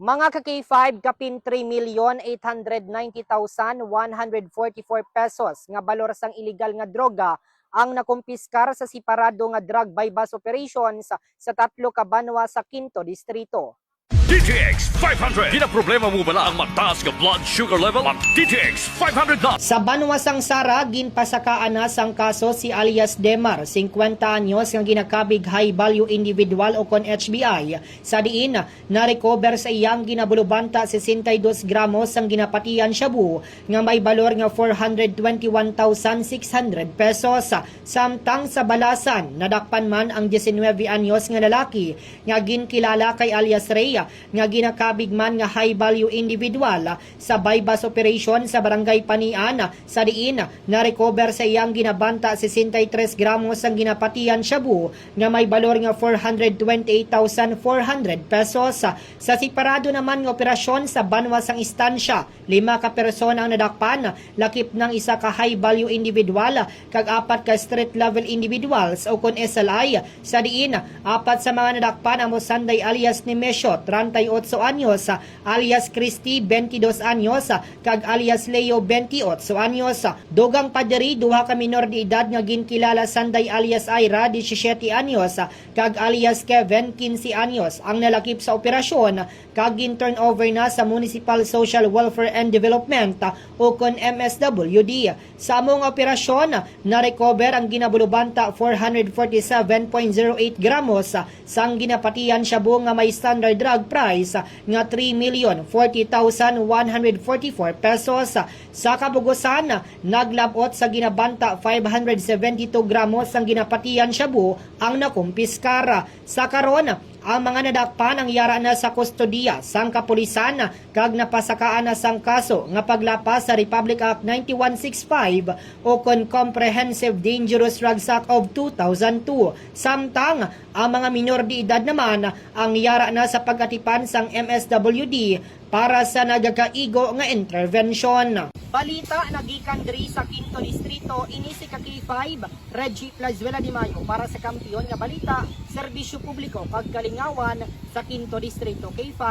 Mga ka-K5 kapin 3,890,144 pesos nga balor sang illegal nga droga ang nakumpiskar sa separado nga drug bypass operations sa 3 ka banwa sa 5 distrito. DTX 500. Ginaproblema mo bala ang mataas nga blood sugar level? Mag DTX 500 na! Sa banwa sang Sara, ginpasakaan na sang kaso si alias Demar, 50 anyos nga ginakabig high value individual o kon HBI. Sa diin, na-recover sa iyang ginabulubanta 62 gramos ang ginapatian shabu nga may balor nga 421,600 pesos. Samtang sa balasan, nadakpan man ang 19 anyos nga lalaki nga ginkilala kay alias Ray nga ginakabig man nga high value individual sa bypass operation sa barangay Panian. Sa diin, na-recover sa iyang ginabanta 63 gramos ang ginapatian shabu nga may balor nga 428,400 pesos. Sa separado naman nga operasyon sa banwa sang istansya, 5 ka persona ang nadakpan, lakip ng 1 ka high value individual kag 4 ka street level individuals o kon SLI. Sa diin, 4 sa mga nadakpan ang Mosanday alias Nemesio, 38 anyos, alias Christy, 22 anyos, kag alias Leo, 28 anyos. Dugang paderi, 2 ka minor de edad nga ginkilala Sanday alias Ira, 17 anyos, kag alias Kevin, 15 anyos, ang nalakip sa operasyon, kag gin-turnover na sa Municipal Social Welfare and Development o kon MSWD. Sa among operasyon, na-recover ang ginabulubanta 447.08 gramos sang ginapatian shabu nga may standard drug price nga 3,040,144 pesos. Sa kabugusan, naglabot sa ginabanta 572 gramos ang ginapatian shabu ang nakumpiskar. Sa karon, ang mga nadakpan ang yara na sa kustodiya sang kapulisan kag napasakaan na sang kaso nga paglapas sa Republic Act 9165 o kon Comprehensive Dangerous Drugs Act of 2002. Samtang ang mga minor de edad naman ang yara na sa pagatipan sang MSWD para sa nagakaigo nga intervention. Balita nagikan diri sa 5 distrito, ini si K5 Reggie Plazuela de Mayo para sa kampiyon nga balita, serbisyo publiko kag kalingawan sa 5 distrito. K5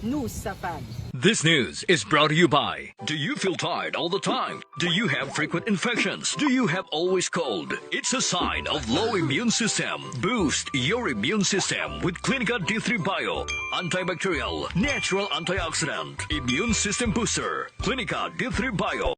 News sa Fan. This news is brought to you by, do you feel tired all the time? Do you have frequent infections? Do you have always cold? It's a sign of low immune system. Boost your immune system with Clinica D3 Bio. Antibacterial, natural antioxidant, immune system booster. Clinica D3 Bio.